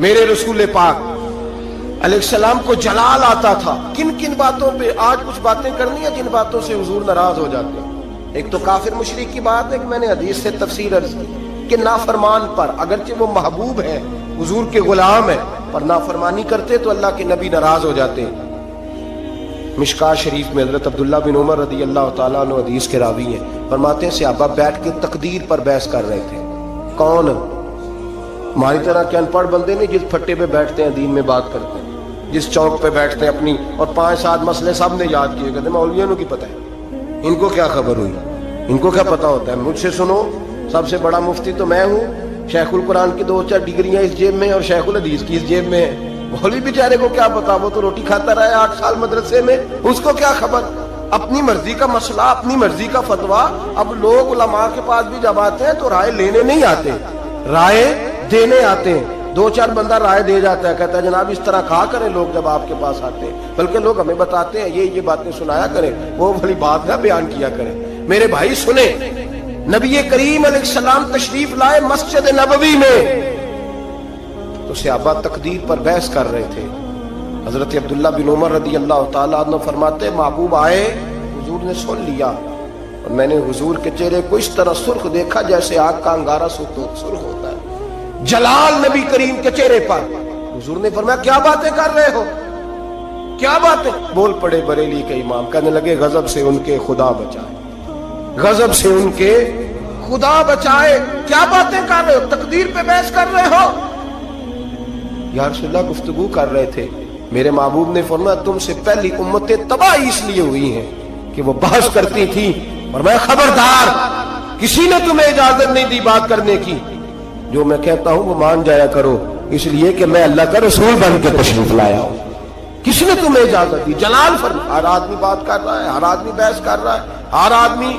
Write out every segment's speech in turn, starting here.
میرے رسول پاک علیہ السلام کو جلال آتا تھا. کن کن باتوں پہ آج کچھ باتیں کرنی ہیں جن باتوں سے حضور ناراض ہو جاتے ہیں. ایک تو کافر مشرک کی بات ہے کہ میں نے حدیث سے تفسیر عرض کی کہ نافرمان پر اگرچہ وہ محبوب ہے حضور کے غلام ہے پر نافرمانی کرتے تو اللہ کے نبی ناراض ہو جاتے ہیں. مشکاہ شریف میں حضرت عبداللہ بن عمر رضی اللہ تعالیٰ عنہ حدیث کے راوی ہیں, فرماتے ہیں صحابہ بیٹھ کے تقدیر پر بحث کر رہے تھے. کون؟ ہماری طرح کے ان پڑھ بندے نہیں جس پھٹے پہ بیٹھتے ہیں دین میں بات کرتے ہیں, جس چوک پہ بیٹھتے ہیں اپنی اور 5-7 مسئلے سب نے یاد کیے, کہتے ہیں مولویوں کی پتہ ہے, ان کو کیا خبر ہوئی, ان کو کیا پتہ ہوتا ہے. مجھ سے سنو, سب سے بڑا مفتی تو میں ہوں, شیخ القرآن کی 2-4 ڈگریاں اس جیب میں اور شیخ الحدیث کی اس جیب میں ہے. مولوی بیچارے کو کیا پتا, وہ تو روٹی کھاتا رہا ہے 8 سال مدرسے میں, اس کو کیا خبر. اپنی مرضی کا مسئلہ, اپنی مرضی کا فتویٰ. اب لوگ علماء کے پاس بھی جب آتے ہیں تو رائے لینے نہیں آتے, رائے دینے آتے ہیں. 2-4 بندہ رائے دے جاتا ہے, کہتا ہے جناب اس طرح کہا کریں لوگ جب آپ کے پاس آتے ہیں, بلکہ لوگ ہمیں بتاتے ہیں یہ باتیں سنایا کریں, وہ بڑی بات نہ بیان کیا کریں. میرے بھائی سنیں, نبی کریم علیہ السلام تشریف لائے مسجد نبوی میں تو صحابہ تقدیر پر بحث کر رہے تھے. حضرت عبداللہ بن عمر رضی اللہ تعالیٰ عنہ فرماتے محبوب آئے, حضور نے سن لیا اور میں نے حضور کے چہرے کو اس طرح سرخ دیکھا جیسے آگ کا انگارہ سرخ ہوتا ہے. جلال نبی کریم کے چہرے پر. حضور نے فرمایا کیا باتیں کر رہے ہو, کیا باتیں. بول پڑے بریلی کے امام, کہنے لگے غضب سے ان کے خدا بچائے, غضب سے ان کے خدا بچائے. کیا باتیں کر رہے ہو, تقدیر پہ بحث کر رہے ہو. یا رسول اللہ گفتگو کر رہے تھے. میرے محبوب نے فرمایا تم سے پہلی امتیں تباہ اس لیے ہوئی ہیں کہ وہ بحث کرتی تھی, اور میں خبردار کسی نے تمہیں اجازت نہیں دی بات کرنے کی, جو میں کہتا ہوں وہ مان جایا کرو, اس لیے کہ میں اللہ کا رسول بن کے تشریف لایا ہوں. کس نے تمہیں اجازت دی؟ جلال فرما. ہر آدمی بات کر رہا ہے, ہر آدمی بحث کر رہا ہے, ہر آدمی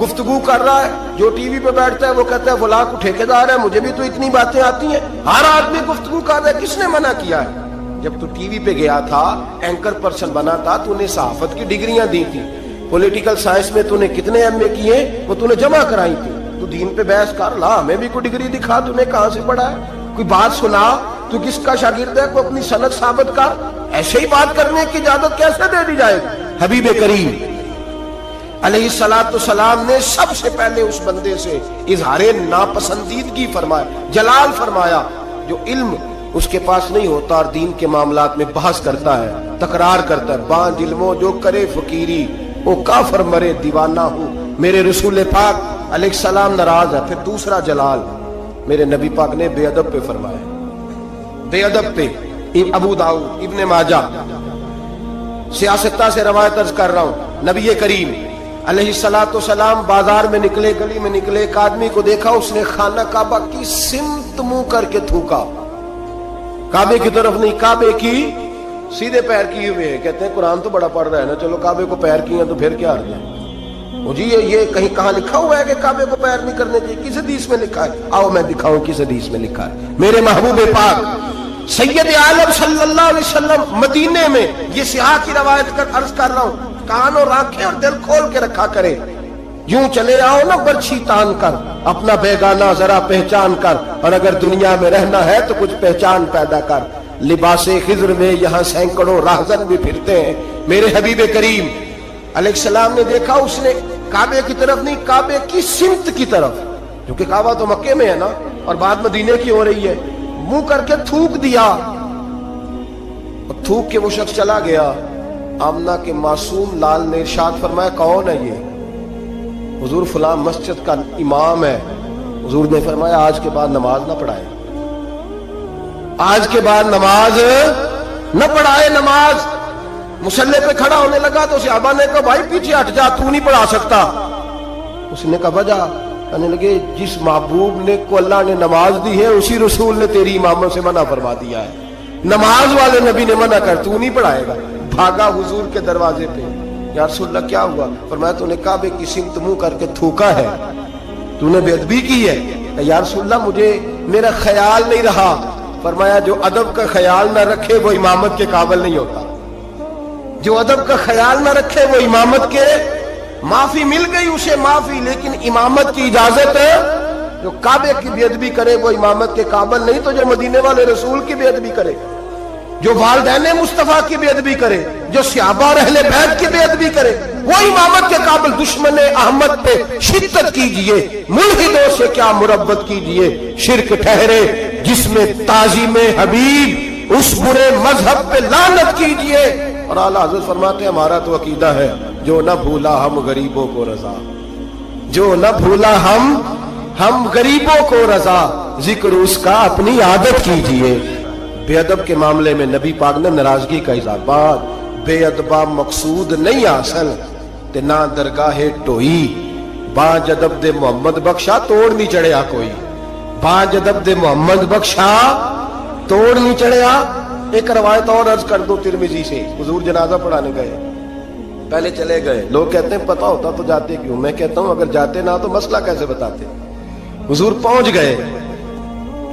گفتگو کر رہا ہے. جو ٹی وی پہ بیٹھتا ہے وہ کہتا ہے فلاں کو ٹھیکیدار ہے, مجھے بھی تو اتنی باتیں آتی ہیں. ہر آدمی گفتگو کر رہا ہے. کس نے منع کیا ہے؟ جب تو ٹی وی پہ گیا تھا, اینکر پرسن بنا تھا, تو نے صحافت کی ڈگریاں دی تھی, پولیٹیکل سائنس میں تو نے کتنے ایم اے کیے وہ تو نے جمع کرائی تھی. تو دین پہ بحث کر لا, ہمیں بھی کوئی ڈگری دکھا, تو نے کہاں سے پڑھا ہے, کوئی بات سنا, تو کس کا شاگرد ہے, کو اپنی سند ثابت کر. ایسے ہی بات کرنے کی اجازت کیسے دے دی جائے؟ حبیب کریم علیہ السلام نے سب سے پہلے اس بندے سے اظہار ناپسندیدگی فرمایا, جلال فرمایا. جو علم اس کے پاس نہیں ہوتا اور دین کے معاملات میں بحث کرتا ہے, تکرار کرتا ہے, بانج علموں جو کرے فقیری وہ کافر مرے دیوانہ ہوں. میرے رسول پاک علیہ السلام ناراض ہے. پھر دوسرا جلال میرے نبی پاک نے بے ادب پہ فرمایا, بے ادب پہ. ابو داؤد, ابن ماجہ, سیاستہ سے روایت عرض کر رہا ہوں. نبی کریم علیہ السلام بازار میں نکلے, گلی میں نکلے, ایک آدمی کو دیکھا, اس نے خانہ کعبہ کی سمت منہ کر کے تھوکا. کعبے کی طرف نہیں, کعبے کی سیدھے پیر کیے ہوئے ہیں. کہتے ہیں قرآن تو بڑا پڑھ رہا ہے نا, چلو کعبے کو پیر کیے ہیں تو پھر کیا ہر جائے. جی یہ کہیں کہاں لکھا ہوا ہے کہ کعبے کو پیر نہیں کرنے چاہیے؟ کس حدیث میں لکھا ہے؟ آؤ میں دکھاؤں کس حدیث میں لکھا ہے. میرے محبوب پاک سید عالم صلی اللہ علیہ وسلم مدینے میں, یہ سیاح کی روایت کر عرض کر رہا ہوں, کان اور آنکھیں اور دل کھول کے رکھا کرے. یوں چلے آؤ نا برچھی تان کر, اپنا بیگانہ ذرا پہچان کر, اور اگر دنیا میں رہنا ہے تو کچھ پہچان پیدا کر. لباس خضر میں یہاں سینکڑوں راہزن بھی پھرتے ہیں. میرے حبیب کریم علیہ السلام نے دیکھا, اس نے کعبے کی طرف نہیں, کعبے کی سمت کی طرف, جو کہ کعبہ تو مکے میں ہے نا اور بات مدینے کی ہو رہی ہے, منہ کر کے تھوک دیا. اور تھوک کے وہ شخص چلا گیا. آمنہ کے معصوم لال نے ارشاد فرمایا کون ہے یہ؟ حضور فلاں مسجد کا امام ہے. حضور نے فرمایا آج کے بعد نماز نہ پڑھائے, آج کے بعد نماز نہ پڑھائے. نماز مصلی پہ کھڑا ہونے لگا تو صحابہ نے کہا بھائی پیچھے ہٹ جا, تو نہیں پڑھا سکتا. اس نے کہا وجہ, کہنے لگے جس محبوب نے کو اللہ نے نماز دی ہے اسی رسول نے تیری اماموں سے منع فرما دیا ہے. نماز والے نبی نے منع کر, تو نہیں پڑھائے گا. بھاگا حضور کے دروازے پہ, یا رسول اللہ کیا ہوا؟ فرمایا تو نے کعبے کی سمت منہ کر کے تھوکا ہے, تو نے بے ادبی کی ہے. یا رسول اللہ مجھے میرا خیال نہیں رہا. فرمایا جو ادب کا خیال نہ رکھے وہ امامت کے قابل نہیں ہوتا. جو ادب کا خیال نہ رکھے وہ امامت کے, معافی مل گئی اسے معافی, لیکن امامت کی اجازت جو کعبے کی بےادبی کرے وہ امامت کے قابل نہیں، تو جو مدینے والے رسول کی بےادبی کرے، جو والدین مصطفیٰ کی بےادبی کرے، جو صحابہ اور اہل بیت کی بےادبی کرے، وہ امامت کے قابل۔ دشمن احمد پہ شدت کیجئے، ملحدوں سے کیا مربت کیجئے، شرک ٹھہرے جس میں تعظیم حبیب، اس برے مذہب پہ لعنت کیجئے۔ اور اعلیٰ حضرت فرماتے ہیں ہمارا تو عقیدہ ہے، جو نہ بھولا ہم غریبوں کو رضا، جو نہ بھولا ہم غریبوں کو رضا، ذکر اس کا اپنی عادت کیجئے۔ بے ادب کے معاملے میں نبی پاک نے ناراضگی کا اظہار، بات بے ادبہ مقصود نہیں حاصل تے نہ درگاہ ٹوئی، باج ادب دے محمد بخشا توڑ نہیں چڑھیا کوئی، باج ادب دے محمد بخشا توڑ نہیں چڑھیا۔ ایک روایت اور عرض کر دو ترمذی سے، حضور جنازہ پڑھانے گئے، پہلے چلے گئے، لوگ کہتے ہیں پتہ ہوتا تو جاتے کیوں، میں کہتا ہوں اگر جاتے نہ تو مسئلہ کیسے بتاتے۔ حضور پہنچ گئے،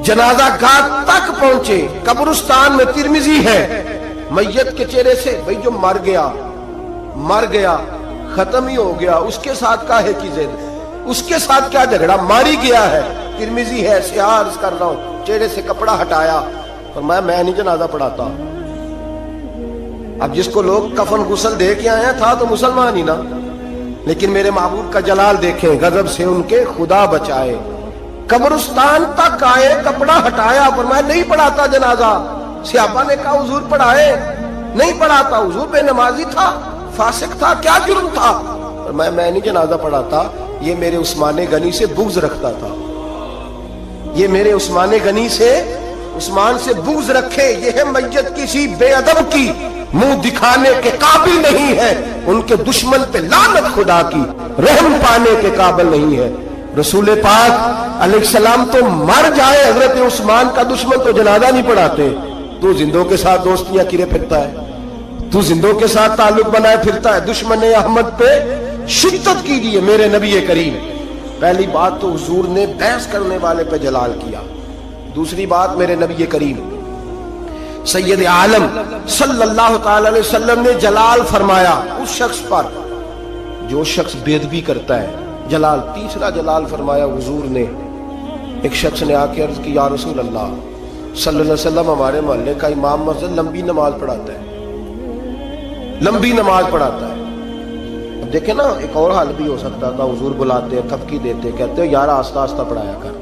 جنازہ گاہ تک پہنچے، قبرستان میں ترمذی ہے، میت کے چہرے سے بھئی جو مر گیا ختم ہی ہو گیا، اس کے ساتھ کاہے کی زد، اس کے ساتھ کیا جھگڑا، ماری گیا ہے، ترمذی ہے، سیاہ عرض کر رہا ہوں، چہرے سے کپڑا ہٹایا، فرمایا میں نہیں جنازہ پڑھاتا۔ اب جس کو لوگ کفن غسل دے کے آئے ہیں تھا تو مسلمان ہی نا، لیکن میرے محبوب کا جلال دیکھیں، غضب سے ان کے خدا بچائے، قبرستان تک آئے، کپڑا ہٹایا، فرمایا نہیں پڑھاتا جنازہ۔ صحابہ نے کہا حضور پڑھائے، نہیں پڑھاتا، حضور بے نمازی تھا، فاسق تھا، کیا جرم تھا؟ فرمایا میں نہیں جنازہ پڑھاتا، یہ میرے عثمان غنی سے بغض رکھتا تھا، یہ میرے عثمان سے بغض رکھے، یہ ہے میت کسی بے ادب کی، منہ دکھانے کے قابل نہیں ہے، ان کے دشمن پہ لعنت خدا کی، رحم پانے کے قابل نہیں ہے۔ رسول پاک علیہ السلام تو مر جائے، حضرت عثمان کا دشمن تو جنازہ نہیں پڑھاتے، تو زندوں کے ساتھ دوستیاں کرے پھرتا ہے، تو زندوں کے ساتھ تعلق بنائے پھرتا ہے۔ دشمن احمد پہ شدت کیجیے میرے نبی کریم۔ پہلی بات تو حضور نے بحث کرنے والے پہ جلال کیا، دوسری بات میرے نبی کریم سید عالم صلی اللہ تعالی علیہ وسلم نے جلال فرمایا اس شخص پر جو شخص بے ادبی کرتا ہے، جلال۔ تیسرا جلال فرمایا حضور نے، ایک شخص نے آ کے عرض کی یا رسول اللہ صلی اللہ علیہ وسلم، ہمارے محلے کا امام مسجد لمبی نماز پڑھاتا ہے، لمبی نماز پڑھاتا ہے۔ اب دیکھیں نا، ایک اور حال بھی ہو سکتا تھا، حضور بلاتے تھپکی دیتے، کہتے یار آہستہ آہستہ پڑھایا کر،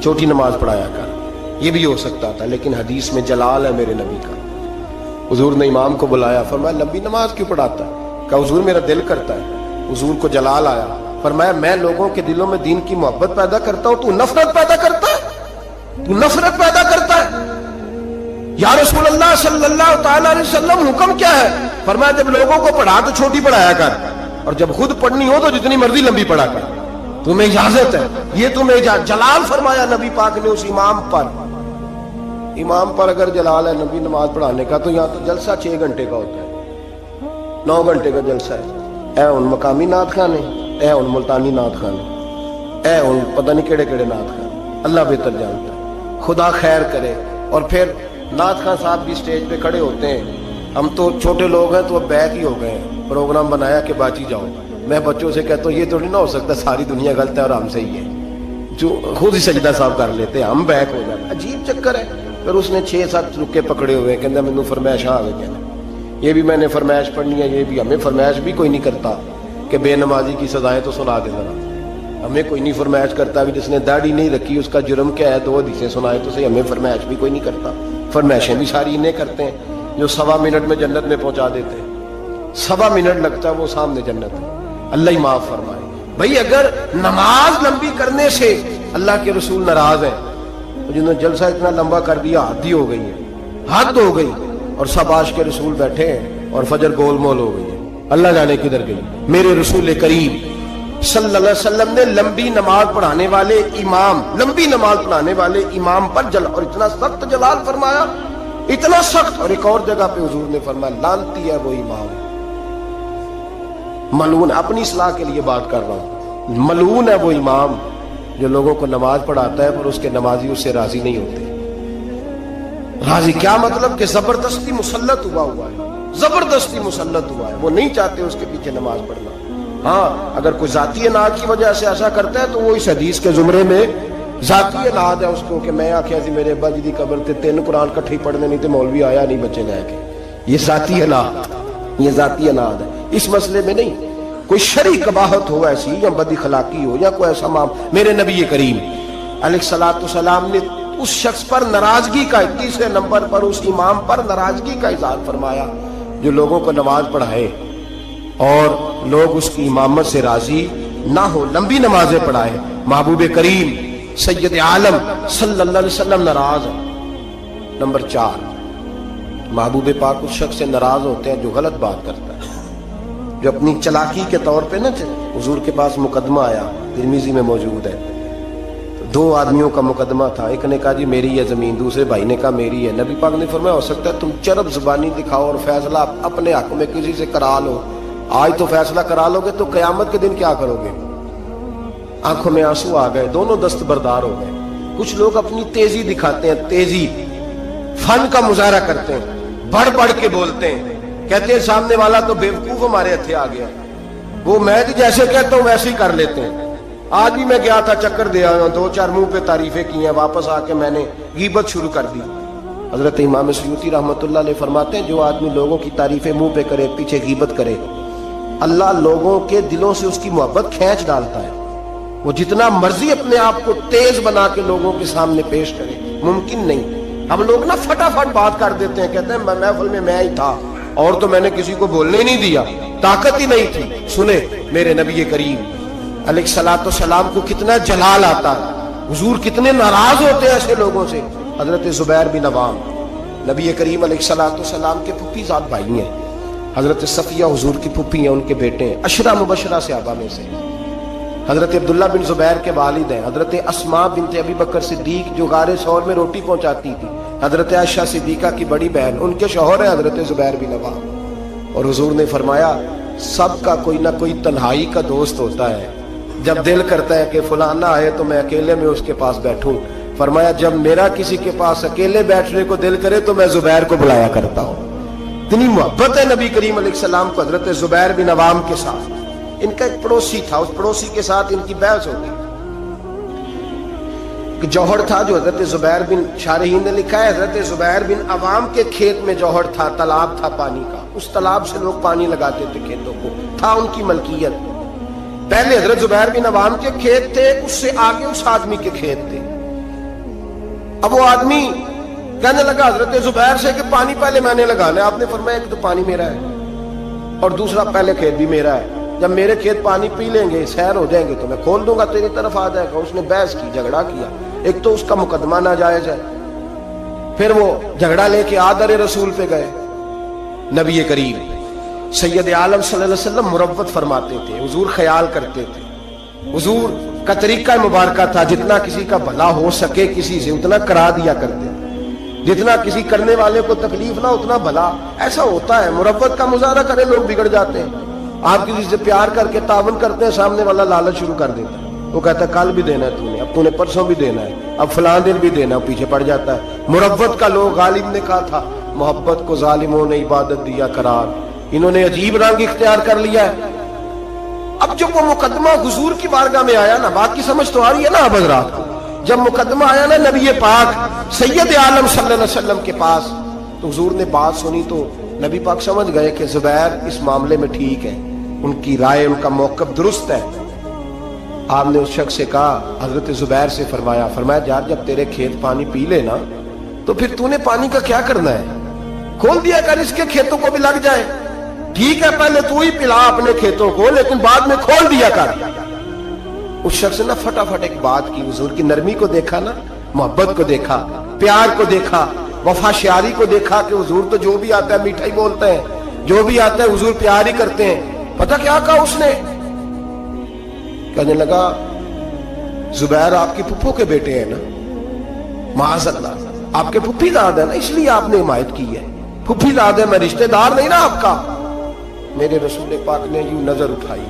چھوٹی نماز پڑھایا کر، یہ بھی ہو سکتا تھا، لیکن حدیث میں جلال ہے میرے نبی کا۔ حضور نے امام کو بلایا، فرمایا لمبی نماز کیوں پڑھاتا ہے؟ کہا حضور میرا دل کرتا ہے۔ حضور کو جلال آیا، فرمایا میں لوگوں کے دلوں میں دین کی محبت پیدا کرتا ہوں، تو نفرت پیدا کرتا ہے، تو نفرت پیدا کرتا ہے۔ یا رسول اللہ صلی اللہ تعالی علیہ وسلم حکم کیا ہے؟ فرمایا جب لوگوں کو پڑھا تو چھوٹی پڑھایا کر، اور جب خود پڑھنی ہو تو جتنی مرضی لمبی پڑھا کر، تمہیں اجازت ہے، یہ تمہیں اجازت۔ جلال فرمایا نبی پاک نے اس امام پر اگر جلال ہے نبی نماز پڑھانے کا، تو یہاں تو جلسہ 6 گھنٹے کا ہوتا ہے، 9 گھنٹے کا جلسہ ہے۔ اے ان مقامی نعت خانے، اے ان ملتانی نعت خانے، اے ان پتہ نہیں کیڑے کیڑے نعت خانے، اللہ بہتر جانتا ہے، خدا خیر کرے۔ اور پھر نعت خان صاحب بھی سٹیج پہ کھڑے ہوتے ہیں، ہم تو چھوٹے لوگ ہیں تو اب بیک ہی ہو گئے ہیں، پروگرام بنایا کہ باچی جاؤ۔ میں بچوں سے کہتا ہوں یہ تو نہیں نہ ہو سکتا ساری دنیا غلط ہے اور ہم صحیح ہے، جو خود ہی سجدہ صاحب کر لیتے ہیں، ہم بیک ہو جاتے ہیں، عجیب چکر ہے۔ پھر اس نے 6-7 رکے پکڑے ہوئے، کہنا مینوں فرمائش آ گئی، یہ بھی میں نے فرمائش پڑھنی ہے، یہ بھی ہمیں فرمائش بھی کوئی نہیں کرتا کہ بے نمازی کی سزائیں تو سنا دے ذرا، ہمیں کوئی نہیں فرمائش کرتا بھی، جس نے داڑھی نہیں رکھی اس کا جرم کیا ہے، 2 حدیثیں سنائے تو صحیح، ہمیں فرمائش بھی کوئی نہیں کرتا۔ فرمائشیں بھی ساری انہیں کرتے ہیں جو 1.25 منٹ میں جنت میں پہنچا دیتے ہیں، 1.25 منٹ لگتا ہے وہ سامنے جنت ہے، اللہ ہی معاف فرمائے۔ بھئی اگر نماز لمبی کرنے سے اللہ کے رسول ناراض ہیں، جنہوں نے جلسہ اتنا لمبا کر دیا حد ہی ہو گئی ہے، حد ہو گئی، اور سب عاشق کے رسول بیٹھے ہیں اور فجر گول مول ہو گئی ہے، اللہ جانے کدھر گئی۔ میرے رسول کریم صلی اللہ علیہ وسلم نے لمبی نماز پڑھانے والے امام پر اور اتنا سخت جلال فرمایا، اتنا سخت۔ اور ایک اور جگہ پہ حضور نے فرمایا لعنتی ہے وہ امام، ملعون، اپنی اصلاح کے لیے بات کر رہا ہوں، ملعون ہے وہ امام جو لوگوں کو نماز پڑھاتا ہے پر اس کے نمازی اس سے راضی نہیں ہوتے۔ راضی کیا مطلب کہ زبردستی مسلط ہوا ہے، زبردستی مسلط ہوا ہے، وہ نہیں چاہتے اس کے پیچھے نماز پڑھنا، ہاں اگر کوئی ذاتی اناد کی وجہ سے ایسا کرتا ہے تو وہ اس حدیث کے زمرے میں ذاتی اناد ہے اس کو کہ میں آخیا سی میرے ابا جی دی قبر تے 3 قرآن کٹھے پڑھنے نہیں تے مولوی آیا نہیں بچے لے کے. یہ ذاتی اناد، یہ ذاتی اناد ہے. اس مسئلے میں نہیں کوئی شرعی قباحت ہو ایسی یا بد اخلاقی ہو یا کوئی ایسا میرے نبی کریم علیہ الصلوۃ والسلام نے اس شخص پر ناراضگی کا 31 نمبر پر اس امام پر ناراضگی کا اظہار فرمایا جو لوگوں کو نماز پڑھائے اور لوگ اس کی امامت سے راضی نہ ہو، لمبی نمازیں پڑھائے. محبوب کریم سید عالم صلی اللہ علیہ وسلم ناراض ہے. نمبر 4 محبوب پاک اس شخص سے ناراض ہوتے ہیں جو غلط بات کرتا ہے، جو اپنی چلاکی کے طور پہ نہ حضور کے پاس مقدمہ آیا، ترمذی میں موجود ہے. 2 آدمیوں کا مقدمہ تھا، ایک نے کہا جی میری ہے زمین، دوسرے بھائی نے کہا میری ہے. نبی پاک نے فرمایا ہو سکتا ہے تم چرب زبانی دکھاؤ اور فیصلہ اپنے حق میں کسی سے کرا لو، آج تو فیصلہ کرا لو گے تو قیامت کے دن کیا کرو گے؟ آنکھوں میں آنسو آ گئے، دونوں دستبردار ہو گئے. کچھ لوگ اپنی تیزی دکھاتے ہیں، تیزی فن کا مظاہرہ کرتے ہیں، بڑھ بڑھ کے بولتے ہیں، کہتے ہیں سامنے والا تو بیوقوف ہمارے ہتھے آ گیا، وہ میں جیسے کہتا ہوں ویسے ہی کر لیتے ہیں. آج بھی میں گیا تھا چکر دے آیا ہوں، 2-4 منہ پہ تعریفیں کی ہیں، واپس آ کے میں نے غیبت شروع کر دی. حضرت امام سیوطی رحمۃ اللہ علیہ فرماتے ہیں جو آدمی لوگوں کی تعریفیں منہ پہ کرے پیچھے غیبت کرے، اللہ لوگوں کے دلوں سے اس کی محبت کھینچ ڈالتا ہے. وہ جتنا مرضی اپنے آپ کو تیز بنا کے لوگوں کے سامنے پیش کرے ممکن نہیں. ہم لوگ نا فٹافٹ بات کر دیتے ہیں، کہتے ہیں محفل میں ہی تھا اور تو میں نے کسی کو بولنے ہی نہیں دیا، طاقت ہی نہیں تھی. سنے میرے نبی کریم علیہ الصلوۃ والسلام کو کتنا جلال آتا ہے، حضور کتنے ناراض ہوتے ہیں ایسے لوگوں سے. حضرت زبیر بن عوام نبی کریم علیہ الصلوۃ والسلام کے پھوپھی زاد بھائی ہیں، حضرت صفیہ حضور کی پھوپھی ہیں، ان کے بیٹے ہیں، 10 مبشرہ صحابہ میں سے. حضرت عبداللہ بن زبیر کے والد ہیں، حضرت اسماء بنت ابی بکر صدیق جو غار ثور میں روٹی پہنچاتی تھی، حضرت عائشہ صدیقہ کی بڑی بہن، ان کے شوہر ہیں حضرت زبیر بن عوام. اور حضور نے فرمایا سب کا کوئی نہ کوئی تنہائی کا دوست ہوتا ہے، جب دل کرتا ہے کہ فلاں نہ آئے تو میں اکیلے میں اس کے پاس بیٹھوں. فرمایا جب میرا کسی کے پاس اکیلے بیٹھنے کو دل کرے تو میں زبیر کو بلایا کرتا ہوں. اتنی محبت ہے نبی کریم علیہ السلام کو حضرت زبیر بن عوام کے ساتھ. ان کا ایک پڑوسی تھا، اس پڑوسی کے ساتھ ان کی بحث ہو گئی. جوہر تھا جو حضرت زبیر بن شارحین نے لکھا ہے حضرت زبیر بن عوام کے کھیت میں جوہر تھا، تالاب تھا پانی کا، اس تالاب سے لوگ پانی لگاتے تھے کھیتوں کو، تھا ان کی ملکیت. پہلے حضرت زبیر بن عوام کے کھیت تھے، اس سے آگے اس آدمی کے کھیت تھے. اب وہ آدمی کہنے لگا حضرت زبیر سے کہ پانی پہلے میں نے لگانا ہے. آپ نے فرمایا کہ تو پانی میرا ہے اور دوسرا پہلے کھیت بھی میرا ہے، جب میرے کھیت پانی پی لیں گے سیر ہو جائیں گے تو میں کھول دوں گا، تیری طرف آ جائے گا. اس نے بحث کی، جھگڑا کیا. ایک تو اس کا مقدمہ ناجائز ہے، پھر وہ جھگڑا لے کے آدر رسول پہ گئے. نبی کریم سید عالم صلی اللہ علیہ وسلم مروت فرماتے تھے، حضور خیال کرتے تھے. حضور کا طریقہ مبارکہ تھا جتنا کسی کا بھلا ہو سکے کسی سے اتنا کرا دیا کرتے، جتنا کسی کرنے والے کو تکلیف نہ اتنا بھلا. ایسا ہوتا ہے مروت کا مظاہرہ کرے لوگ بگڑ جاتے ہیں. آپ کسی سے پیار کر کے تعاون کرتے ہیں، سامنے والا لالچ شروع کر دیتا ہے، وہ کہتا ہے کل بھی دینا ہے تو نے، اب تو نے پرسوں بھی دینا ہے، اب فلاں دن بھی دینا ہے، پیچھے پڑ جاتا ہے. مروت کا لوگ غالب نے کہا تھا محبت کو ظالموں نے عبادت دیا قرار، انہوں نے عجیب رنگ اختیار کر لیا ہے. اب جب وہ مقدمہ حضور کی بارگاہ میں آیا نا، بات کی سمجھ تو آ رہی ہے نا اب حضرات کو، جب مقدمہ آیا نا نبی پاک سید عالم صلی اللہ علیہ وسلم کے پاس تو حضور نے بات سنی تو نبی پاک سمجھ گئے کہ زبیر اس معاملے میں ٹھیک ہے، ان کی رائے ان کا موقف درست ہے. آپ نے اس شخص سے کہا، حضرت زبیر سے فرمایا یار جب تیرے کھیت پانی پی لے نا تو پھر تو نے پانی کا کیا کرنا ہے، کھول دیا کر اس کے کھیتوں کو بھی لگ جائے. ٹھیک ہے پہلے تو ہی پلا اپنے کھیتوں کو لیکن بعد میں کھول دیا کر. اس شخص نے فٹافٹ ایک بات کی، حضور کی نرمی کو دیکھا نا، محبت کو دیکھا، پیار کو دیکھا، وفا شیاری کو دیکھا کہ حضور تو جو بھی آتا ہے میٹھا ہی بولتے ہیں، جو بھی آتا ہے حضور پیار ہی کرتے ہیں. پتہ کیا کہا اس نے؟ کہنے لگا زبیر آپ کی پھپھو کے بیٹے ہیں نا، معاذ اللہ آپ کے پھپھی داد ہے نا، اس لیے آپ نے حمایت کی ہے. پھپھی داد ہے، میں رشتہ دار نہیں نا آپ کا. میرے رسول پاک نے یوں نظر اٹھائی.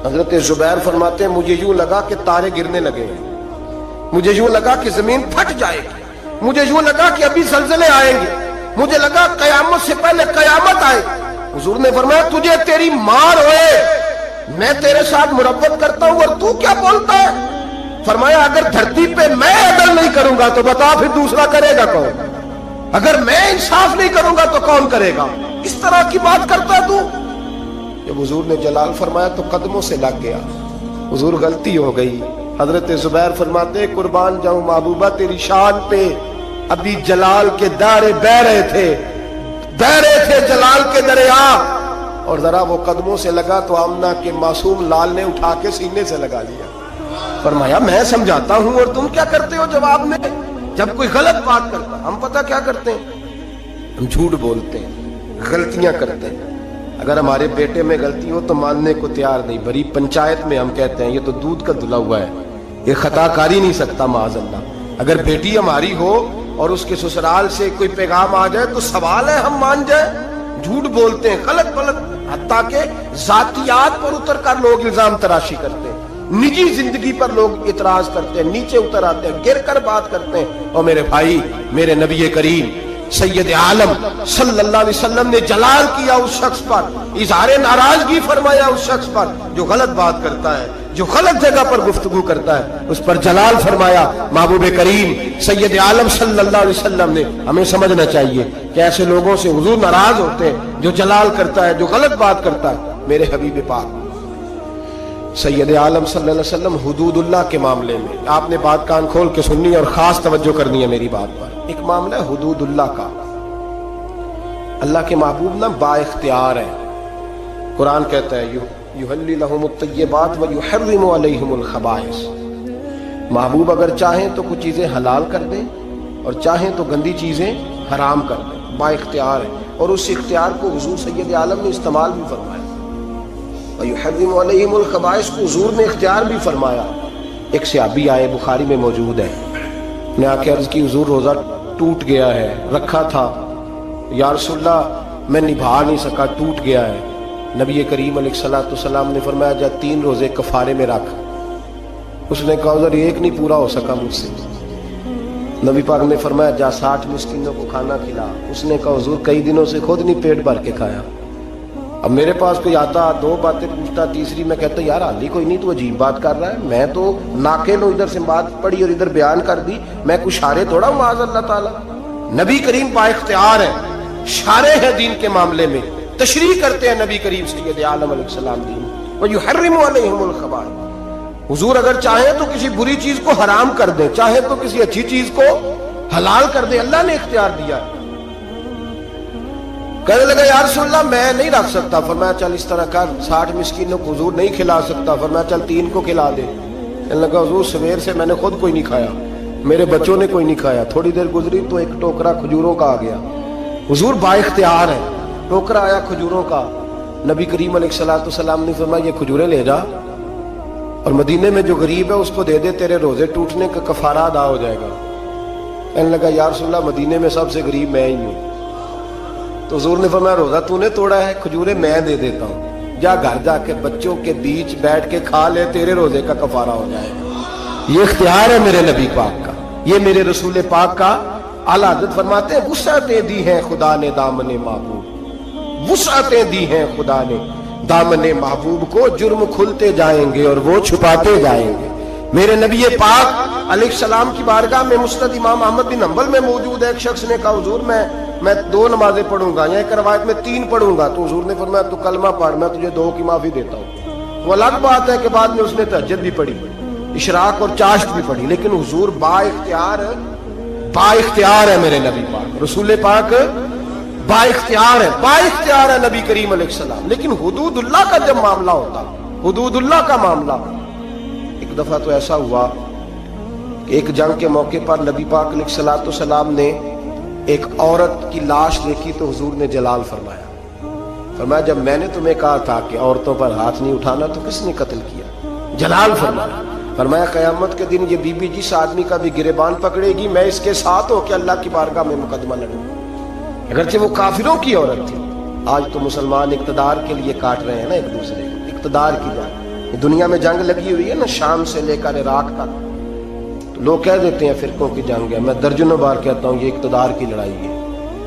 حضرت زبیر فرماتے ہیں مجھے یوں لگا کہ تارے گرنے لگے ہیں، مجھے یوں لگا کہ زمین پھٹ جائے گی، مجھے یوں لگا کہ ابھی زلزلے آئیں گے، مجھے لگا قیامت سے پہلے قیامت آئے. حضور نے فرمایا تجھے تیری مار ہوئے، میں تیرے ساتھ مربت کرتا ہوں اور تو کیا بولتا ہے؟ فرمایا اگر دھرتی پہ میں عدل نہیں کروں گا تو بتا پھر دوسرا کرے گا کون؟ اگر میں انصاف نہیں کروں گا تو کون کرے گا؟ اس طرح کی بات کرتا تو؟ جب حضور نے جلال فرمایا تو قدموں سے لگ گیا، حضور غلطی ہو گئی۔ حضرت زبیر فرماتے قربان جاؤں محبوبہ تیری شان پہ، ابھی جلال کے دارے بہ رہے تھے جلال کے دریا، اور ذرا وہ قدموں سے لگا تو آمنہ کے معصوم لال نے اٹھا کے سینے سے لگا لیا۔ فرمایا میں سمجھاتا ہوں اور تم کیا کرتے ہو جواب میں؟ جب کوئی غلط بات کرتا ہم پتہ کیا کرتے ہیں؟ ہم جھوٹ بولتے ہیں، غلطیاں کرتے ہیں۔ اگر ہمارے بیٹے میں غلطی ہو تو ماننے کو تیار نہیں، بڑی پنچایت میں ہم کہتے ہیں یہ تو دودھ کا دھلا ہوا ہے، یہ خطا کاری نہیں سکتا معاذ اللہ۔ اگر بیٹی ہماری ہو اور اس کے سسرال سے کوئی پیغام آ جائے تو سوال ہے ہم مان جائیں؟ جھوٹ بولتے ہیں، غلط حتیٰ کہ ذاتیات پر اتر کر لوگ الزام تراشی کرتے ہیں، نجی زندگی پر لوگ اعتراض کرتے ہیں، نیچے اتر آتے ہیں، گر کر بات کرتے ہیں۔ اور میرے بھائی، میرے نبی کریم سید عالم صلی اللہ علیہ وسلم نے جلال کیا اس شخص پر، اظہار ناراضگی فرمایا اس شخص پر جو غلط بات کرتا ہے، جو غلط جگہ پر گفتگو کرتا ہے، اس پر جلال فرمایا۔ محبوب کریم سید عالم صلی اللہ علیہ وسلم نے ہمیں سمجھنا چاہیے کہ ایسے لوگوں سے حضور ناراض ہوتے ہیں جو جلال کرتا ہے، جو غلط بات کرتا ہے۔ میرے حبیب پاک سید عالم صلی اللہ علیہ وسلم حدود اللہ کے معاملے میں، آپ نے بات کان کھول کے سننی اور خاص توجہ کرنی ہے میری بات پر۔ ایک معاملہ ہے حدود اللہ کا۔ اللہ کے محبوب نا با اختیار ہے۔ قرآن کہتا ہے یحلی لہم الطیبات ویحرم علیہم الخبائث۔ محبوب اگر چاہیں تو کچھ چیزیں حلال کر دیں اور چاہیں تو گندی چیزیں حرام کر دیں، با اختیار ہے، اور اس اختیار کو حضور سید عالم نے استعمال بھی فرمایا۔ وَيُحَرِّمُ عَلَيْهِمُ الْخَبَائِثَ کو حضور نے اختیار بھی فرمایا۔ ایک صحابی آئے، بخاری میں موجود ہے، نے آ کے عرض کی حضور روزہ ٹوٹ گیا ہے، رکھا تھا، یا رسول اللہ میں نبھا نہیں سکا، ٹوٹ گیا ہے۔ نبی کریم علیہ الصلوۃ والسلام نے فرمایا جا 3 روزے کفارے میں رکھ۔ اس نے کہا حضور ایک نہیں پورا ہو سکا مجھ سے۔ نبی پاک نے فرمایا جا 60 مسکینوں کو کھانا کھلا۔ اس نے کہا حضور کئی دنوں سے خود نہیں پیٹ بھر کے کھایا۔ اب میرے پاس کوئی آتا، 2 باتیں پوچھتا، تیسری میں کہتا یار حالی کوئی نہیں، تو عجیب بات کر رہا ہے، میں تو ناقل ہوں، ادھر سے بات پڑھی اور ادھر بیان کر دی، میں کوئی شارع تھوڑا ہوں معاذ اللہ تعالیٰ۔ نبی کریم با اختیار ہے، شارع ہے دین کے معاملے میں، تشریح کرتے ہیں نبی کریم سید عالم علیہ السلام دین۔ وَيُحَرِّمُ عَلَيْهِمُ الْخَبَائِثَ، حضور اگر چاہیں تو کسی بری چیز کو حرام کر دیں، چاہیں تو کسی اچھی چیز کو حلال کر دیں، اللہ نے اختیار دیا ہے۔ کہنے لگا یا رسول اللہ میں نہیں رکھ سکتا۔ فرمایا چل اس طرح کر، 60 مسکینوں کو حضور نہیں کھلا سکتا، فرمایا چل 3 کو کھلا دے۔ کہنے لگا حضور سویر سے میں نے خود کوئی نہیں کھایا، میرے بچوں نے کوئی نہیں کھایا، تھوڑی دیر گزری تو ایک ٹوکرا کھجوروں کا آ گیا۔ حضور با اختیار ہے، ٹوکرا آیا کھجوروں کا۔ نبی کریم علیہ الصلوۃ والسلام نے فرمایا یہ کھجوریں لے جا اور مدینے میں جو غریب ہے اس کو دے دے، تیرے روزے ٹوٹنے کا کفارہ ادا ہو جائے گا۔ کہنے لگا یا رسول اللہ مدینے میں سب سے غریب میں ہی ہوں۔ تو حضور نے فرمایا روزہ تو نے توڑا ہے، کھجوریں میں دے دیتا ہوں، جا گھر جا کے بچوں کے بیچ بیٹھ کے کھا لے، تیرے روزے کا کفارہ ہو جائے گا۔ یہ اختیار ہے میرے نبی پاک کا، یہ میرے رسول پاک کا۔ اعلیٰ حضرت فرماتے ہیں وسعتیں دی ہیں خدا نے دامن محبوب، وسعتیں دی ہیں خدا نے دامن محبوب کو، جرم کھلتے جائیں گے اور وہ چھپاتے جائیں گے۔ میرے نبی پاک علیہ السلام کی بارگاہ میں مسند امام احمد بن حنبل میں موجود ہے، ایک شخص نے کہا حضور میں 2 نمازیں پڑھوں گا، یا ایک روایت میں 3 پڑھوں گا۔ تو حضور نے فرمایا تو کلمہ پڑھ، میں تجھے 2 کی معافی دیتا ہوں۔ وہ الگ بات ہے کہ بعد میں اس نے تہجد بھی پڑھی، اشراق اور چاشت بھی پڑھی، لیکن حضور با اختیار ہے میرے نبی پاک، رسول پاک با اختیار ہے نبی کریم علیہ السلام۔ لیکن حدود اللہ کا جب معاملہ ہوتا، حدود اللہ کا معاملہ، ایک دفعہ تو ایسا ہوا کہ ایک جنگ کے موقع پر نبی پاک علیہ الصلوۃ والسلام نے ایک عورت کی لاش دیکھی تو حضور نے جلال فرمایا جب میں نے تمہیں کہا تھا کہ عورتوں پر ہاتھ نہیں اٹھانا تو کس نے قتل کیا؟ جلال فرمایا قیامت کے دن یہ بی بی جس آدمی کا بھی گریبان پکڑے گی میں اس کے ساتھ ہو کے اللہ کی بارگاہ میں مقدمہ لڑوں، اگرچہ وہ کافروں کی عورت تھی۔ آج تو مسلمان اقتدار کے لیے کاٹ رہے ہیں نا ایک دوسرے کو، اقتدار کی جنگ، دنیا میں جنگ لگی ہوئی ہے نا، شام سے لے کر عراق تک، تو لوگ کہہ دیتے ہیں فرقوں کی جنگ ہے، میں درجنوں بار کہتا ہوں یہ اقتدار کی لڑائی ہے۔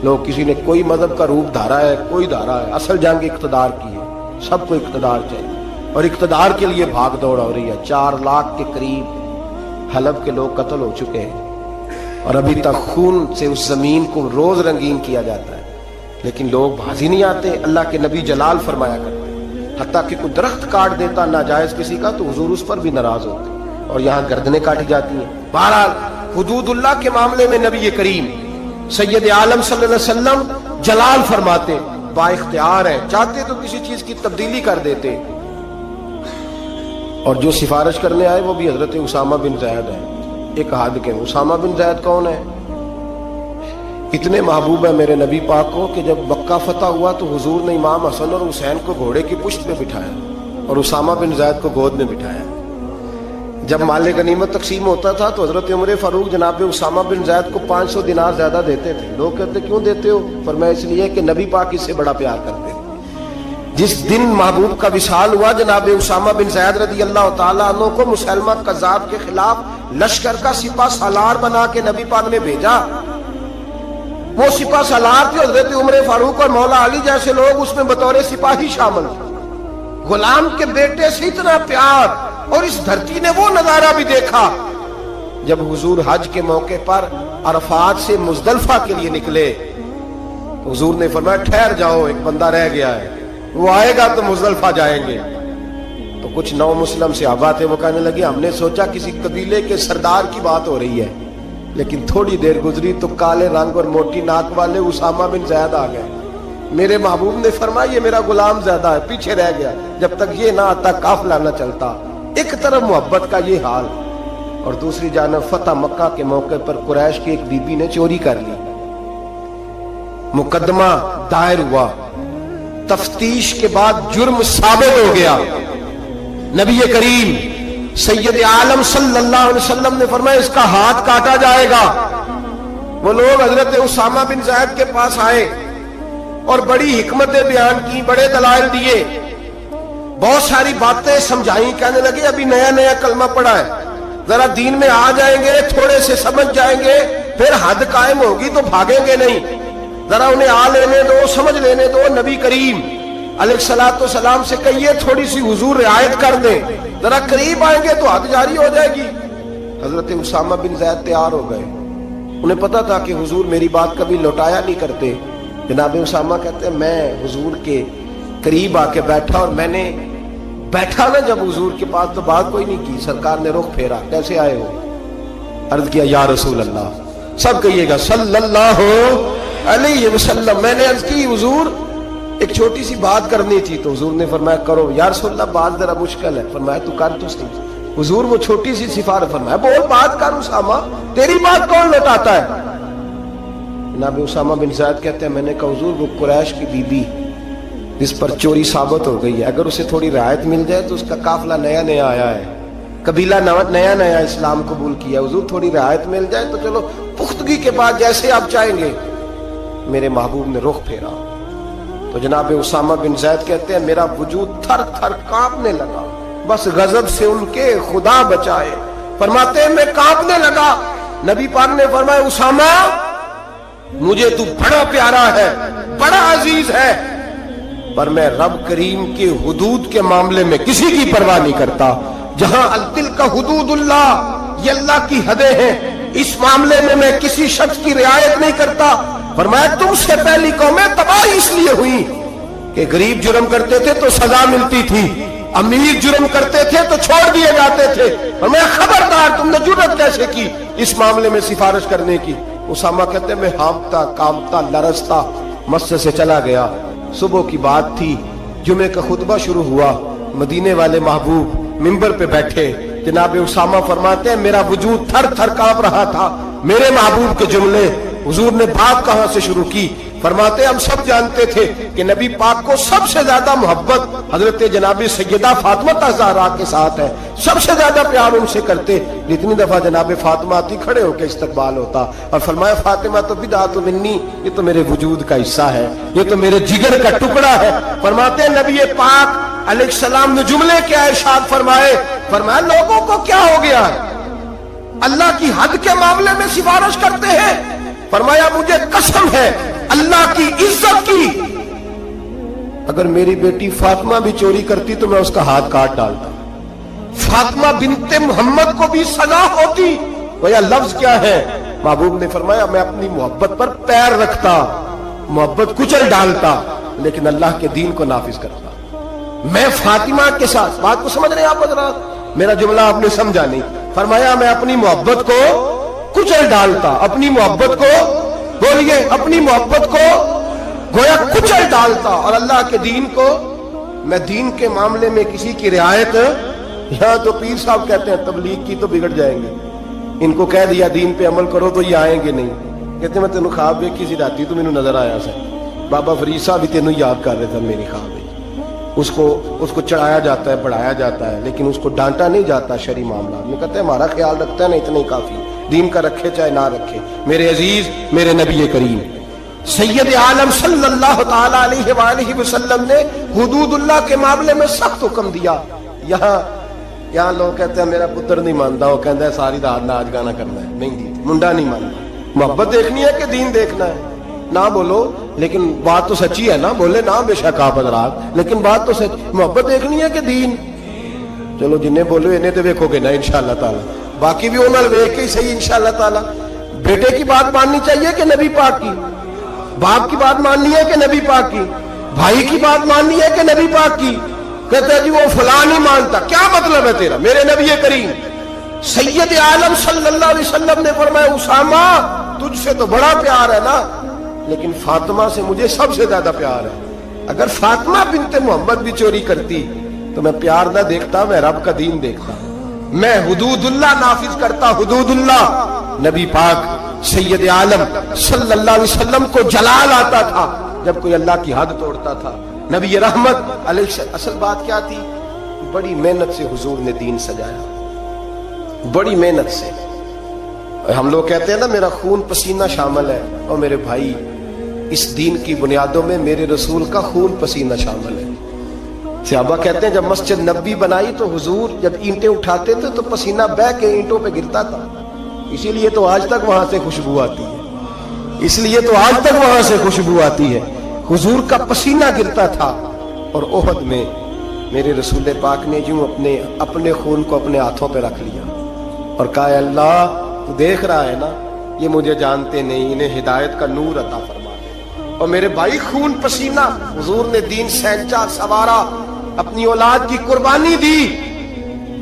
لوگ کسی نے کوئی مذہب کا روپ دھارا ہے، کوئی دھارا ہے، اصل جنگ اقتدار کی ہے، سب کو اقتدار چاہیے۔ اور اقتدار کے لیے بھاگ دوڑ ہو رہی ہے. 4 لاکھ کے قریب حلب کے لوگ قتل ہو چکے ہیں اور ابھی تک خون سے اس زمین کو روز رنگین کیا جاتا ہے, لیکن لوگ بازی نہیں آتے. اللہ کے نبی جلال فرمایا کرتے حتیٰ کہ کوئی درخت کاٹ دیتا ناجائز کسی کا تو حضور اس پر بھی ناراض ہوتے, اور یہاں گردنیں کاٹی جاتی ہیں. بہرحال حدود اللہ کے معاملے میں نبی کریم سید عالم صلی اللہ علیہ وسلم جلال فرماتے, با اختیار ہیں, چاہتے تو کسی چیز کی تبدیلی کر دیتے. اور جو سفارش کرنے آئے وہ بھی حضرت اسامہ بن زید ہیں. ایک حد کے اسامہ بن زید کون ہے؟ اتنے محبوب ہے میرے نبی پاک کو کہ جب مکہ فتح ہوا تو حضور نے امام حسن اور حسین کو گھوڑے کی پشت پہ بٹھایا اور اسامہ بن زید کو گود میں بٹھایا. جب مال غنیمت تقسیم ہوتا تھا تو حضرت عمر فاروق جناب اسامہ بن زید کو 500 دینار زیادہ دیتے تھے. لوگ کہتے کیوں دیتے ہو؟ فرمایا اس لیے کہ نبی پاک اس سے بڑا پیار کرتے تھے. جس دن محبوب کا وصال ہوا جناب اسامہ بن زید رضی اللہ تعالیٰ عنہ کو مسلمہ کذاب کے خلاف لشکر کا سپہ سالار بنا کے نبی پاک نے بھیجا. وہ سپہ سالار تھے حضرت عمر فاروق اور مولا علی جیسے لوگ اس میں بطور سپاہی شامل تھے. غلام کے بیٹے سے اتنا پیار, اور اس دھرتی نے وہ نظارہ بھی دیکھا جب حضور حج کے موقع پر عرفات سے مزدلفہ کے لیے نکلے. حضور نے فرمایا ٹھہر جاؤ, ایک بندہ رہ گیا ہے, وہ آئے گا تو مزدلفہ جائیں گے. تو کچھ نو مسلم صحابہ تھے, وہ کہنے لگے ہم نے سوچا کسی قبیلے کے سردار کی بات ہو رہی ہے, لیکن تھوڑی دیر گزری تو کالے رنگ اور موٹی ناک والے اسامہ بن زید آ گئے. میرے محبوب نے فرمایا یہ میرا غلام زیادہ ہے, پیچھے رہ گیا. جب تک یہ نہ آتا قافلہ نہ چلتا. ایک طرف محبت کا یہ حال, اور دوسری جانب فتح مکہ کے موقع پر قریش کی ایک بی بی نے چوری کر لی. مقدمہ دائر ہوا, تفتیش کے بعد جرم ثابت ہو گیا. نبی کریم سید عالم صلی اللہ علیہ وسلم نے فرمایا اس کا ہاتھ کاٹا جائے گا. وہ لوگ حضرت اسامہ بن زید کے پاس آئے اور بڑی حکمتیں بیان کی, بڑے دلائل دیے, بہت ساری باتیں سمجھائیں. کہنے لگے ابھی نیا نیا کلمہ پڑھا ہے, ذرا دین میں آ جائیں گے, تھوڑے سے سمجھ جائیں گے, پھر حد قائم ہوگی تو بھاگیں گے نہیں. ذرا انہیں آ لینے دو, سمجھ لینے دو. نبی کریم علیہ الصلوۃ والسلام سے کہیے تھوڑی سی حضور رعایت کر دیں, ذرا قریب آئیں گے تو حد جاری ہو جائے گی. حضرت اسامہ بن زید تیار ہو گئے. انہیں پتا تھا کہ حضور میری بات کبھی لوٹایا نہیں کرتے. جناب اسامہ کہتے ہیں میں حضور کے قریب آ کے بیٹھا, اور میں نے بیٹھا نا جب حضور کے پاس تو بات کوئی نہیں کی. سرکار نے رخ پھیرا, کیسے آئے ہو؟ عرض کیا یا رسول اللہ. سب کہیے گا صلی اللہ علیہ وسلم. میں نے عرض کی حضور ایک چھوٹی سی بات کرنی تھی. تو حضور نے فرمایا کرو. یا رسول اللہ بات ذرا مشکل ہے. فرمایا تو کر تو صحیح. حضور وہ چھوٹی سی سفارش. فرمایا بول بات کر اسامہ, تیری بات کون لوٹاتا ہے؟ جناب اسامہ بن زید کہتے ہیں میں نے کہا حضور وہ قریش کی بی بی جس پر چوری ثابت ہو گئی ہے, اگر اسے تھوڑی رعایت مل جائے تو اس کا قافلہ نیا نیا آیا ہے, قبیلہ نیا نیا اسلام قبول کیا, حضور تھوڑی رعایت مل جائے تو چلو پختگی کے بعد جیسے آپ چاہیں گے. میرے محبوب نے رخ پھیرا تو جناب اسامہ بن زید کہتے ہیں میرا وجود تھر تھر کانپنے لگا, بس غضب سے ان کے خدا بچائے. فرماتے ہیں میں کانپنے لگا. نبی پاک نے فرمایا اسامہ مجھے تو بڑا پیارا ہے, بڑا عزیز ہے, پر میں رب کریم کے حدود کے معاملے میں کسی کی پرواہ نہیں کرتا. جہاں الدل کا حدود اللہ, یہ اللہ کی حدیں ہیں, اس معاملے میں کسی شخص کی رعایت نہیں کرتا. فرمایا تم سے پہلی قومیں تباہ اس لیے ہوئی کہ غریب جرم کرتے تھے تو سزا ملتی تھی, امیر جرم کرتے تھے تو چھوڑ دیے جاتے تھے. فرمایا خبردار تم نے جرأت کیسے کی اس معاملے میں سفارش کرنے کی؟ اسامہ کہتے ہیں میں ہانپتا کامتا لرزتا مسجد سے چلا گیا. صبح کی بات تھی, جمعے کا خطبہ شروع ہوا, مدینے والے محبوب منبر پہ بیٹھے. جناب اسامہ فرماتے ہیں میرا وجود تھر تھر کانپ رہا تھا. میرے محبوب کے جملے, حضور نے بات کہاں سے شروع کی؟ فرماتے ہیں ہم سب جانتے تھے کہ نبی پاک کو سب سے زیادہ محبت حضرت جناب سیدہ فاطمہ زہرا کے ساتھ ہے, سب سے زیادہ پیار ان سے کرتے. اتنی دفعہ جناب فاطمہ آتی, کھڑے ہو کے استقبال ہوتا, اور فرمایا فاطمہ تو بدعت منی, یہ تو میرے وجود کا حصہ ہے, یہ تو میرے جگر کا ٹکڑا ہے. فرماتے ہیں نبی پاک علیہ السلام نے جملے کیا ارشاد فرمائے؟ فرمایا لوگوں کو کیا ہو گیا ہے, اللہ کی حد کے معاملے میں سفارش کرتے ہیں. فرمایا مجھے قسم ہے اللہ کی عزت کی اگر میری بیٹی فاطمہ بھی چوری کرتی تو میں اس کا ہاتھ کاٹ ڈالتا. فاطمہ بنت محمد کو بھی سزا ہوتی. بھیا لفظ کیا ہے؟ محبوب نے فرمایا میں اپنی محبت پر پیر رکھتا, محبت کچل ڈالتا, لیکن اللہ کے دین کو نافذ کرتا. میں فاطمہ کے ساتھ, بات کو سمجھ رہے ہیں آپ حضرات؟ میرا جملہ آپ نے سمجھا نہیں. فرمایا میں اپنی محبت کو کچل ڈالتا, اپنی محبت کو, بولیے, اپنی محبت کو گویا کچل ڈالتا, اور اللہ کے دین کو, میں دین کے معاملے میں کسی کی رعایت, یہاں تو پیر صاحب کہتے ہیں تبلیغ کی تو بگڑ جائیں گے, ان کو کہہ دیا دین پہ عمل کرو تو یہ آئیں گے نہیں. کہتے میں تینوں خواب دیکھی سی راتی تو مینوں نظر آیا سا, بابا فرید صاحب بھی تینوں یاد کر رہے تھے میری خواب میں. اس کو چڑھایا جاتا ہے, بڑھایا جاتا ہے, لیکن اس کو ڈانٹا نہیں جاتا شرعی معاملات میں. کہتے ہیں ہمارا خیال رکھتا ہے نا, اتنا ہی کافی, دین کا رکھے چاہے نہ رکھے. میرے عزیز, میرے نبی کریم سید عالم صلی اللہ تعالی علیہ وآلہ وسلم نے حدود اللہ کے معاملے میں سخت حکم دیا. یہاں لوگ کہتے ہیں میرا پتر نہیں مانتا, وہ کہتا ہے ساری رات ناچ گانا کرنا ہے, نہیں جی, منڈا نہیں مانتا. محبت دیکھنی ہے کہ دین دیکھنا ہے؟ نہ بولو, لیکن بات تو سچی ہے نا, بولے نہ بے شک آپ حضرات, لیکن بات تو سچ. محبت دیکھنی ہے کہ دین؟ چلو جنہیں بولو انہیں تو دیکھو گے نا انشاءاللہ تعالی, باقی بھی انہیں دیکھ کے ہی صحیح انشاءاللہ تعالی. بیٹے کی بات ماننی چاہیے کہ نبی پاک کی؟ باپ کی بات ماننی ہے کہ نبی پاک کی؟ بھائی کی بات ماننی ہے کہ نبی پاک کی؟ کہتے جی وہ فلاں نہیں مانتا. کیا مطلب ہے تیرا؟ میرے نبی کریم سید عالم صلی اللہ علیہ وسلم نے فرمایا اسامہ تجھ سے تو بڑا پیار ہے نا, لیکن فاطمہ سے مجھے سب سے زیادہ پیار ہے. اگر فاطمہ بنت محمد بھی چوری کرتی تو میں پیار نہ دیکھتا, میں رب کا دین دیکھتا, میں حدود اللہ نافذ کرتا. حدود اللہ. نبی پاک سید عالم صلی اللہ علیہ وسلم کو جلال آتا تھا جب کوئی اللہ کی حد توڑتا تھا. نبی رحمت علیہ, اصل بات کیا تھی؟ بڑی محنت سے حضور نے دین سجایا, بڑی محنت سے. ہم لوگ کہتے ہیں نا میرا خون پسینہ شامل ہے, اور میرے بھائی اس دین کی بنیادوں میں میرے رسول کا خون پسینہ شامل ہے. صحابہ کہتے ہیں جب مسجد نبی بنائی تو حضور جب اینٹیں اٹھاتے تھے تو پسینہ بہہ کے اینٹوں پہ گرتا تھا, اسی لیے تو آج تک وہاں سے خوشبو آتی ہے, اس لیے تو آج تک وہاں سے خوشبو آتی ہے. حضور کا پسینہ گرتا تھا. اور احد میں میرے رسول پاک نے یوں اپنے خون کو اپنے ہاتھوں پہ رکھ لیا اور کہا اللہ تو دیکھ رہا ہے نا, یہ مجھے جانتے نہیں, انہیں ہدایت کا نور عطا فرما دے. اور میرے بھائی خون پسینہ حضور نے دین سینچا, سوارا, اپنی اولاد کی قربانی دی.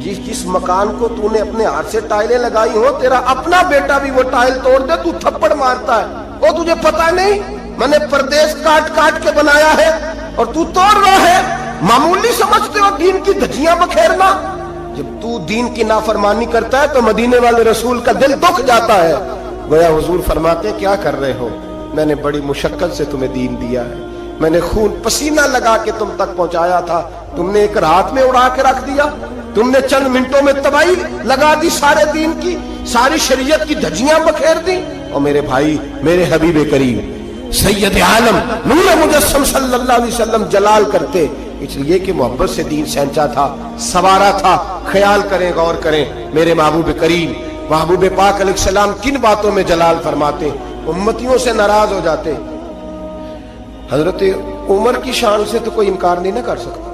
جس مکان کو تو نے اپنے ہاتھ سے ٹائلیں لگائی ہو, تیرا اپنا بیٹا بھی وہ ٹائل توڑ دے تو تھپڑ مارتا ہے. وہ تجھے پتا نہیں میں نے پردیس کاٹ کاٹ کے بنایا ہے اور تو توڑ رہا ہے. معمولی سمجھتے ہو دین کی دھجیاں بکھیرنا؟ جب تو دین کی نافرمانی کرتا ہے تو مدینے والے رسول کا دل دکھ جاتا ہے. گویا حضور فرماتے ہیں کیا کر رہے ہو, میں نے بڑی مشقت سے تمہیں دین دیا ہے, میں نے خون پسینہ لگا کے تم تک پہنچایا تھا, تم نے ایک رات میں اڑا کے رکھ دیا, تم نے چند منٹوں میں تباہی لگا دی سارے دین کی, ساری شریعت کی دھجیاں بکھیر دی. اور میرے بھائی, میرے حبیب کریم سید عالم نور مجسم صلی اللہ علیہ وسلم جلال کرتے اس لیے کہ محبت سے دین سینچا تھا, سوارا تھا. خیال کریں, غور کریں, میرے محبوب کریم محبوب پاک علیہ السلام کن باتوں میں جلال فرماتے, امتیوں سے ناراض ہو جاتے. حضرت عمر کی شان سے تو کوئی انکار نہیں نہ کر سکتا.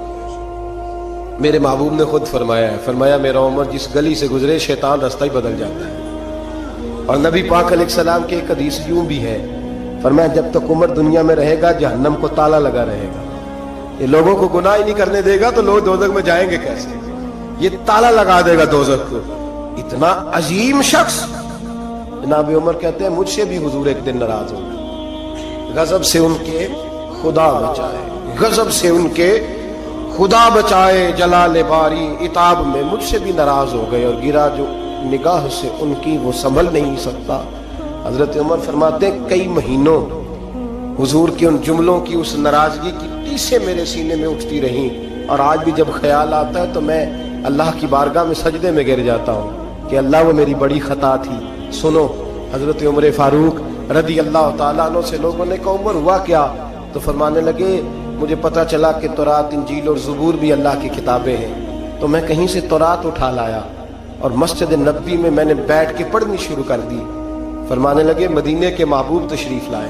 میرے محبوب نے خود فرمایا ہے, فرمایا میرا عمر جس گلی سے گزرے شیطان رستہ ہی بدل جاتا ہے. اور نبی پاک علیہ السلام کی ایک حدیث یوں بھی ہے, فرمایا جب تک عمر دنیا میں رہے گا جہنم کو تالا لگا رہے گا. یہ لوگوں کو گناہ ہی نہیں کرنے دے گا تو لوگ دوزخ میں جائیں گے کیسے, یہ تالا لگا دے گا دوزخ کو. اتنا عظیم شخص. جناب عمر کہتے ہیں مجھ سے بھی حضور ایک دن ناراض ہو گئے, غضب سے ان کے خدا بچائے, غضب سے ان کے خدا بچائے, جلال باری عتاب میں مجھ سے بھی ناراض ہو گئے, اور گرا جو نگاہ سے ان کی وہ سنبھل نہیں سکتا. حضرت عمر فرماتے ہیں کئی مہینوں حضور کے ان جملوں کی, اس ناراضگی کی ٹیسیں میرے سینے میں اٹھتی رہیں, اور آج بھی جب خیال آتا ہے تو میں اللہ کی بارگاہ میں سجدے میں گر جاتا ہوں کہ اللہ وہ میری بڑی خطا تھی. سنو, حضرت عمر فاروق رضی اللہ تعالیٰ عنہ سے لوگوں نے کہا عمر ہوا کیا, تو فرمانے لگے مجھے پتا چلا کہ تورات, انجیل اور زبور بھی اللہ کی کتابیں ہیں, تو میں کہیں سے تورات اٹھا لایا اور مسجد نبوی میں نے بیٹھ کے پڑھنی شروع کر دی. فرمانے لگے مدینے کے محبوب تشریف لائے,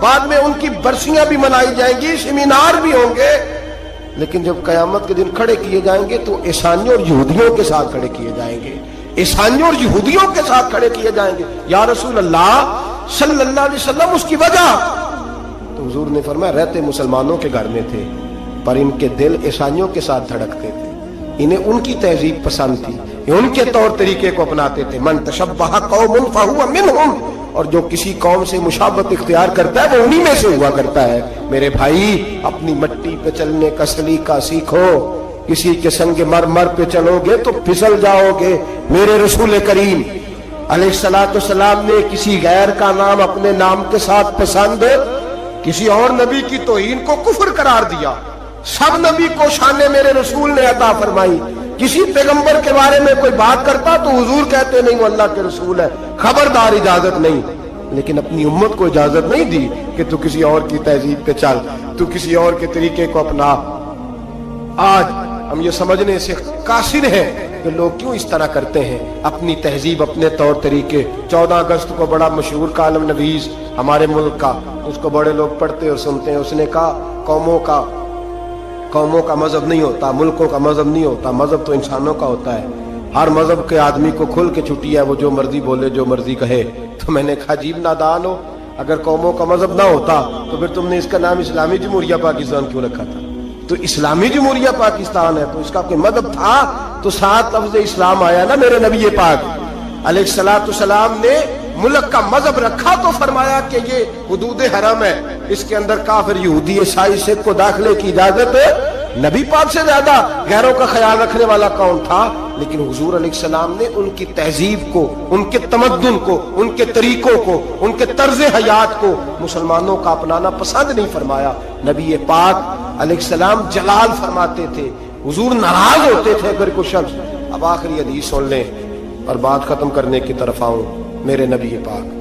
بعد میں ان کی برسیاں بھی منائی جائیں گی, سیمینار بھی ہوں گے, لیکن جب قیامت کے دن کھڑے کیے جائیں گے تو عیسائیوں اور یہودیوں کے ساتھ کھڑے کیے جائیں گے, عیسائیوں اور یہودیوں کے ساتھ کھڑے کیے جائیں گے. یا رسول اللہ صلی اللہ علیہ وسلم, اس کی وجہ؟ تو حضور نے فرمایا رہتے مسلمانوں کے گھر میں تھے, پر ان کے دل عیسائیوں کے ساتھ دھڑکتے تھے, انہیں ان کی تہذیب پسند تھی, ان کے طور طریقے کو اپناتے تھے. من تشبہ قوم فہو منہم, اور جو کسی قوم سے مشابہت اختیار کرتا ہے وہ انہی میں سے ہوا کرتا ہے. میرے بھائی اپنی مٹی پہ چلنے کا سلیقہ سیکھو, کسی کے سنگ مرمر پہ چلو گے تو پھسل جاؤ گے. میرے رسول کریم علیہ الصلوۃ والسلام نے کسی غیر کا نام اپنے نام کے ساتھ پسند, کسی اور نبی کی توہین کو کفر قرار دیا. سب نبی کو شان میرے رسول نے عطا فرمائی. کسی پیغمبر کے بارے میں کوئی بات کرتا تو حضور کہتے نہیں وہ اللہ کے رسول ہے, خبردار اجازت نہیں. لیکن اپنی امت کو اجازت نہیں دی کہ تو کسی اور کی تہذیب پہ چل, تو کسی اور کے طریقے کو اپنا. آج ہم یہ سمجھنے سے قاصر ہیں کہ لوگ کیوں اس طرح کرتے ہیں, اپنی تہذیب اپنے طور طریقے. 14 اگست کو بڑا مشہور کالم نویس ہمارے ملک کا, اس کو بڑے لوگ پڑھتے اور سنتے ہیں. اس نے کہا قوموں کا مذہب نہیں ہوتا, ملکوں کا مذہب نہیں ہوتا, مذہب تو انسانوں کا ہوتا ہے. ہر مذہب کے آدمی کو کھل کے چھٹی ہے, وہ جو مرضی بولے جو مرضی کہے. تو میں نے کہا عجیب نادان ہو, اگر قوموں کا مذہب نہ ہوتا تو پھر تم نے اس کا نام اسلامی جمہوریہ پاکستان کیوں رکھا تھا؟ تو اسلامی جمہوریہ پاکستان ہے تو اس کا کوئی مذہب تھا تو 7 لفظ اسلام آیا نا. میرے نبی پاک علیہ الصلوۃ والسلام نے ملک کا مذہب رکھا تو فرمایا کہ یہ حدود حرم ہے, اس کے اندر کافر یہودی عیسائی سکھ کو داخلے کی اجازت ہے. نبی پاک سے زیادہ غیروں کا خیال رکھنے والا کون تھا؟ لیکن حضور علیہ السلام نے ان کی تہذیب کو, ان کے تمدن کو, ان کے طریقوں کو, ان کے طرز حیات کو مسلمانوں کا اپنانا پسند نہیں فرمایا. نبی پاک علیہ السلام جلال فرماتے تھے, حضور ناراض ہوتے تھے اگر کوئی شخص. اب آخری حدیث سن لیں اور بات ختم کرنے کی طرف آؤں. میرے نبی پاک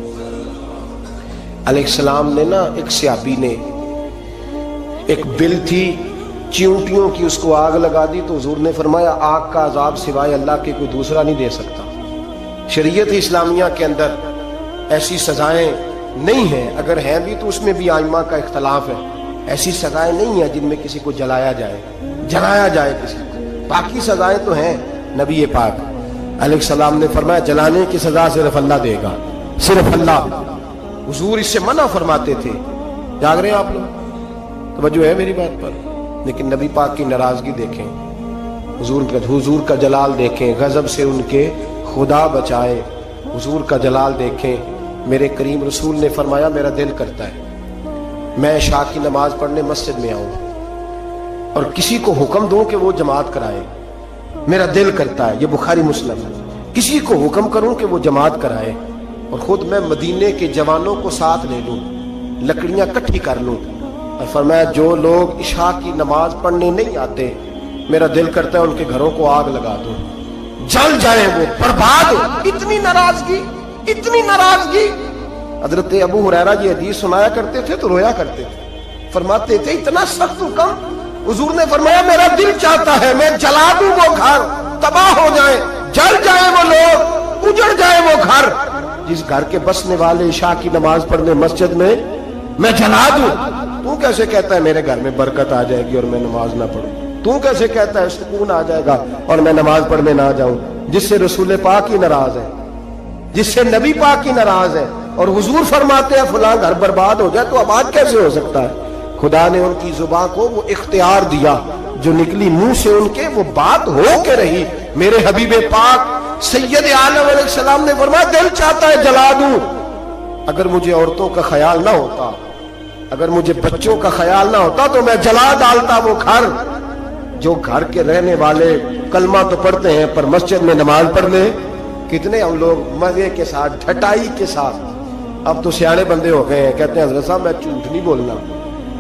علیہ السلام نے نا, ایک صحابی نے ایک بل تھی چیونٹیوں کی, اس کو آگ لگا دی تو حضور نے فرمایا آگ کا عذاب سوائے اللہ کے کوئی دوسرا نہیں دے سکتا. شریعت اسلامیہ کے اندر ایسی سزائیں نہیں ہیں, اگر ہیں بھی تو اس میں بھی ائمہ کا اختلاف ہے. ایسی سزائیں نہیں ہیں جن میں کسی کو جلایا جائے کسی کو. باقی سزائیں تو ہیں. نبی پاک علیہ السلام نے فرمایا جلانے کی سزا صرف اللہ دے گا, صرف اللہ. حضور اس سے منع فرماتے تھے. جاگ رہے ہیں آپ لوگ؟ توجہ ہے میری بات پر؟ لیکن نبی پاک کی ناراضگی دیکھیں, حضور کا جلال دیکھیں, غضب سے ان کے خدا بچائے. حضور کا جلال دیکھیں. میرے کریم رسول نے فرمایا میرا دل کرتا ہے میں عشاء کی نماز پڑھنے مسجد میں آؤں اور کسی کو حکم دوں کہ وہ جماعت کرائے. میرا دل کرتا ہے, یہ بخاری مسلم ہے, کسی کو حکم کروں کہ وہ جماعت کرائے اور خود میں مدینے کے جوانوں کو ساتھ لے لوں, لکڑیاں کٹھی کر لوں. اور فرمایا جو لوگ عشاء کی نماز پڑھنے نہیں آتے میرا دل کرتا ہے ان کے گھروں کو آگ لگا دوں, جل جائیں وہ, برباد ہو. اتنی ناراضگی. حضرت ابو ہریرہ یہ حدیث سنایا کرتے تھے تو رویا کرتے تھے, فرماتے تھے اتنا سخت حکم. حضور نے فرمایا میرا دل چاہتا ہے میں جلا دوں وہ گھر, تباہ ہو جائیں, جل جائیں وہ لوگ, اجڑ جائے وہ گھر جس گھر کے بسنے والے عشاء کی نماز پڑھنے مسجد میں میں جلا دوں. تو کیسے کہتا ہے میرے گھر میں برکت آ جائے گی اور میں نماز نہ پڑھوں؟ تو کیسے کہتا ہے سکون آ جائے گا اور میں نماز پڑھنے نہ جاؤں؟ جس سے رسول پاک ہی ناراض ہے, جس سے نبی پاک ہی ناراض ہے, اور حضور فرماتے ہیں فلاں گھر برباد ہو جائے تو آباد کیسے ہو سکتا ہے؟ خدا نے ان کی زبان کو وہ اختیار دیا, جو نکلی منہ سے ان کے وہ بات ہو کے رہی. میرے حبیب پاک سید عالم علیہ السلام نے فرمایا دل چاہتا ہے جلا دوں. اگر مجھے عورتوں کا خیال نہ ہوتا, اگر مجھے بچوں کا خیال نہ ہوتا تو میں جلا ڈالتا وہ گھر. جو گھر کے رہنے والے کلمہ تو پڑھتے ہیں پر مسجد میں نماز پڑھنے کتنے ہم لوگ مزے کے ساتھ, ڈھٹائی کے ساتھ. اب تو سیانے بندے ہو گئے ہیں, کہتے ہیں حضرت صاحب میں جھوٹ نہیں بولنا,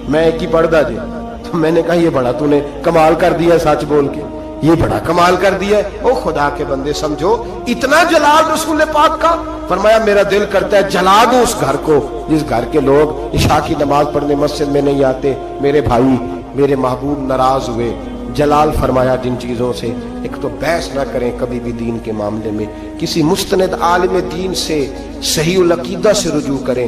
میں ایک ہی پڑھدا جی. تو میں نے کہا یہ بڑا تو نے کمال کر دیا سچ بول کے, یہ بڑا کمال کر دیا. او خدا کے بندے سمجھو اتنا جلال رسول پاک کا. فرمایا میرا دل کرتا ہے جلا دوں اس گھر کو جس گھر کے لوگ عشاء کی نماز پڑھنے مسجد میں نہیں آتے. میرے بھائی میرے محبوب ناراض ہوئے. جلال فرمایا جن چیزوں سے, ایک تو بحث نہ کریں کبھی بھی دین کے معاملے میں, کسی مستند عالم دین سے صحیح العقیدہ سے رجوع کریں,